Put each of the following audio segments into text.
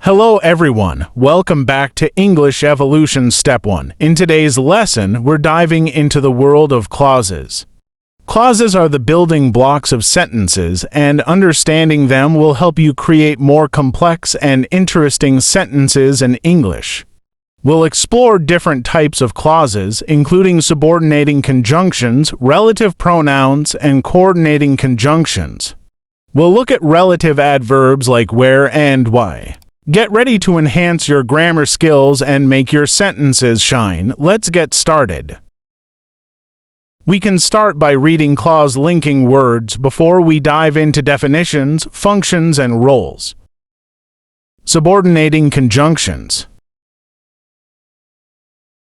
Hello everyone, welcome back to English Evolution Step 1. In today's lesson, we're diving into the world of clauses. Clauses are the building blocks of sentences, and understanding them will help you create more complex and interesting sentences in English. We'll explore different types of clauses, including subordinating conjunctions, relative pronouns, and coordinating conjunctions. We'll look at relative adverbs like where and why. Get ready to enhance your grammar skills and make your sentences shine. Let's get started. We can start by reading clause linking words before we dive into definitions, functions, and roles. Subordinating conjunctions.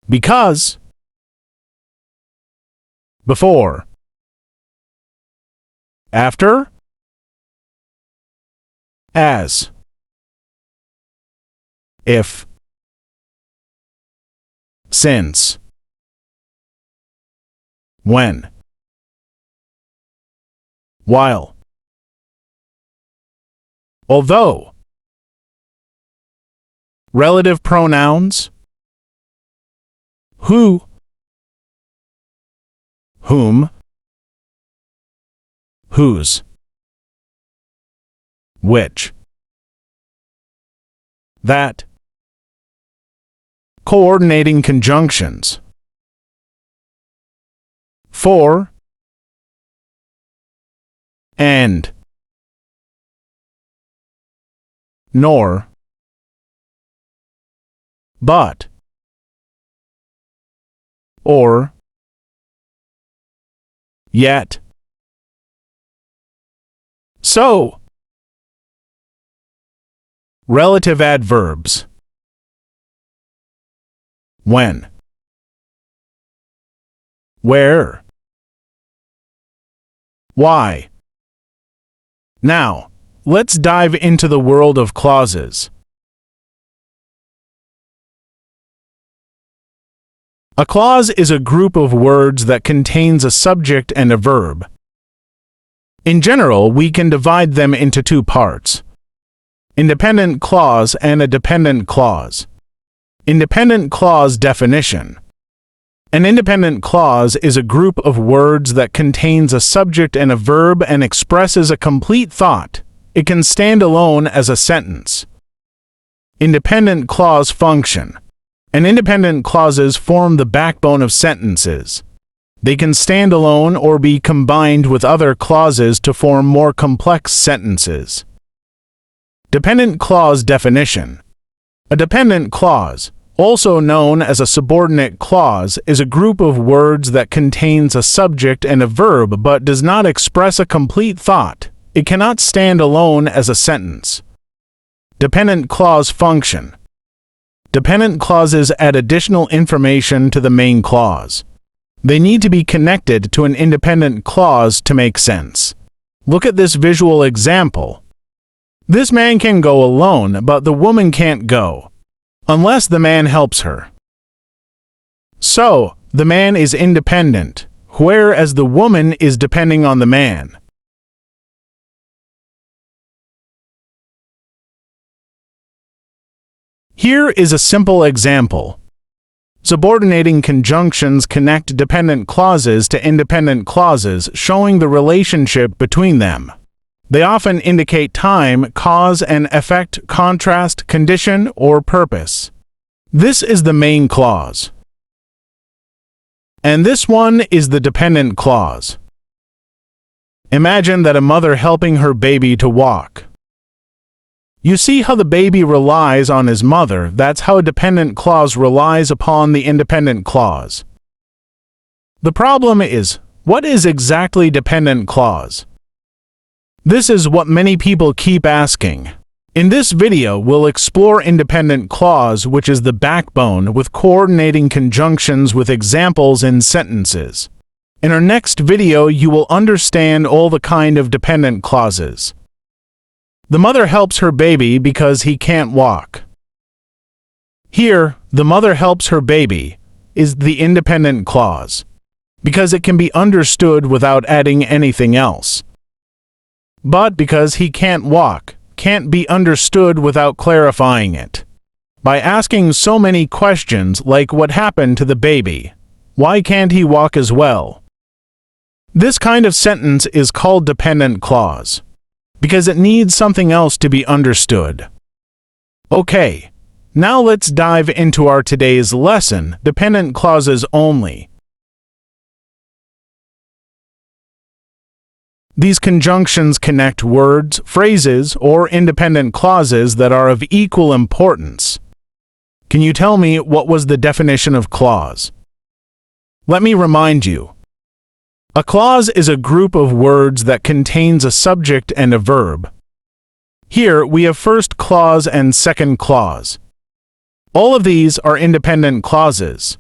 Because, before, after, as, if, since, when, while, although. Relative pronouns: who, whom, whose, which, that. Coordinating conjunctions: for, and, nor, but, or, yet. So. Relative adverbs: when, where, why. Now, let's dive into the world of clauses. A clause is a group of words that contains a subject and a verb. In general, we can divide them into two parts: independent clause and a dependent clause. Independent clause definition. An independent clause is a group of words that contains a subject and a verb and expresses a complete thought. It can stand alone as a sentence. Independent clause function. And independent clauses form the backbone of sentences. They can stand alone or be combined with other clauses to form more complex sentences. Dependent clause definition. A dependent clause, also known as a subordinate clause, is a group of words that contains a subject and a verb but does not express a complete thought. It cannot stand alone as a sentence. Dependent clause function. Dependent clauses add additional information to the main clause. They need to be connected to an independent clause to make sense. Look at this visual example. This man can go alone, but the woman can't go, unless the man helps her. So, the man is independent, whereas the woman is depending on the man. Here is a simple example. Subordinating conjunctions connect dependent clauses to independent clauses, showing the relationship between them. They often indicate time, cause and effect, contrast, condition, or purpose. This is the main clause. And this one is the dependent clause. Imagine that a mother helping her baby to walk. You see how the baby relies on his mother. That's how a dependent clause relies upon the independent clause. The problem is, what is exactly dependent clause? This is what many people keep asking. In this video, we'll explore independent clause, which is the backbone, with coordinating conjunctions with examples in sentences. In our next video, you will understand all the kind of dependent clauses. The mother helps her baby because he can't walk. Here, the mother helps her baby is the independent clause, because it can be understood without adding anything else. But because he can't walk, can't be understood without clarifying it. By asking so many questions like what happened to the baby? Why can't he walk as well? This kind of sentence is called dependent clause, because it needs something else to be understood. Okay, now let's dive into our today's lesson, dependent clauses only. These conjunctions connect words, phrases, or independent clauses that are of equal importance. Can you tell me what was the definition of clause? Let me remind you. A clause is a group of words that contains a subject and a verb. Here we have first clause and second clause. All of these are independent clauses.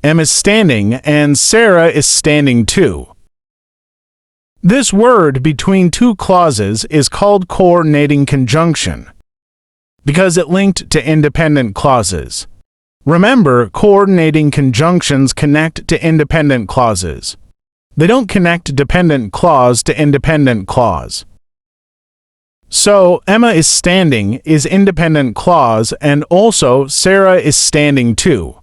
Em is standing and Sarah is standing too. This word between two clauses is called coordinating conjunction, because it linked to independent clauses. Remember, coordinating conjunctions connect to independent clauses. They don't connect dependent clause to independent clause. So, Emma is standing is independent clause, and also Sarah is standing too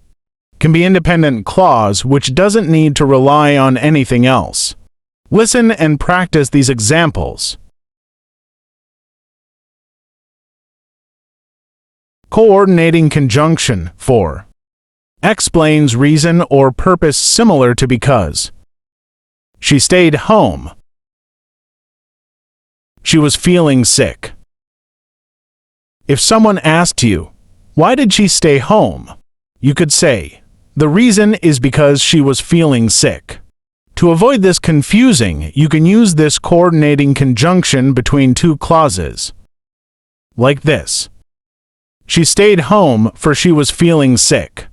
can be independent clause which doesn't need to rely on anything else. Listen and practice these examples. Coordinating conjunction for explains reason or purpose similar to because. She stayed home. She was feeling sick. If someone asked you, why did she stay home? You could say, the reason is because she was feeling sick. To avoid this confusing, you can use this coordinating conjunction between two clauses. Like this. She stayed home for she was feeling sick.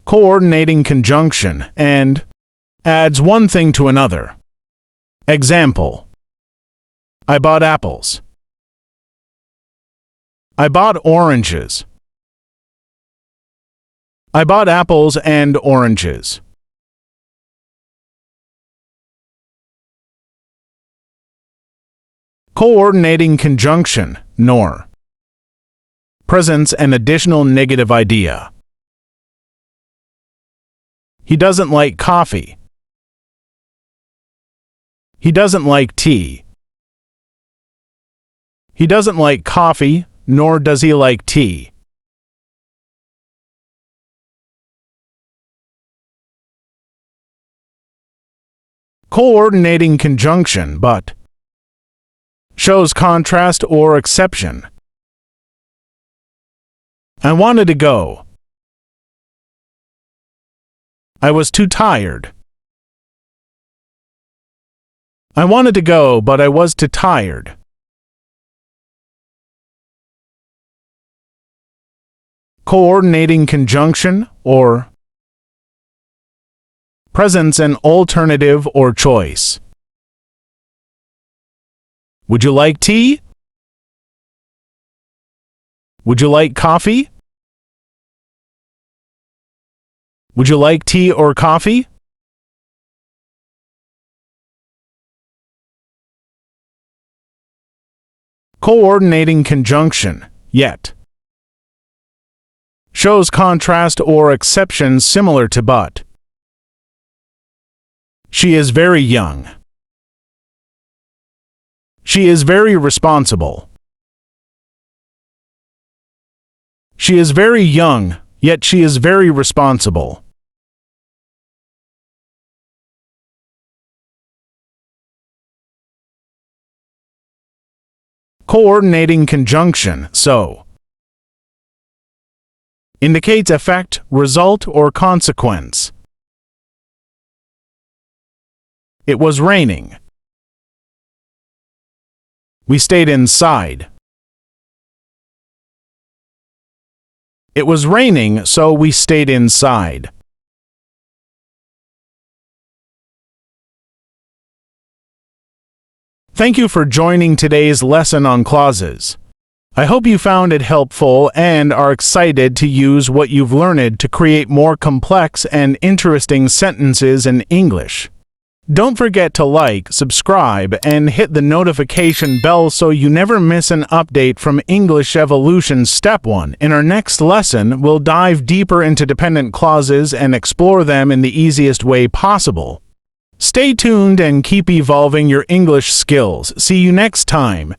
Coordinating conjunction and adds one thing to another. Example. I bought apples. I bought oranges. I bought apples and oranges. Coordinating conjunction, nor. Presents an additional negative idea. He doesn't like coffee. He doesn't like tea. He doesn't like coffee, nor does he like tea. Coordinating conjunction, but shows contrast or exception. I wanted to go. I was too tired. I wanted to go, but I was too tired. Coordinating conjunction or presents an alternative or choice. Would you like tea? Would you like coffee? Would you like tea or coffee? Coordinating conjunction, yet. Shows contrast or exception similar to but. She is very young. She is very responsible. She is very young, yet she is very responsible. Coordinating conjunction, so. Indicates effect, result, or consequence. It was raining. We stayed inside. It was raining, so we stayed inside. Thank you for joining today's lesson on clauses. I hope you found it helpful and are excited to use what you've learned to create more complex and interesting sentences in English. Don't forget to like, subscribe, and hit the notification bell so you never miss an update from English Evolution Step 1. In our next lesson, we'll dive deeper into dependent clauses and explore them in the easiest way possible. Stay tuned and keep evolving your English skills. See you next time.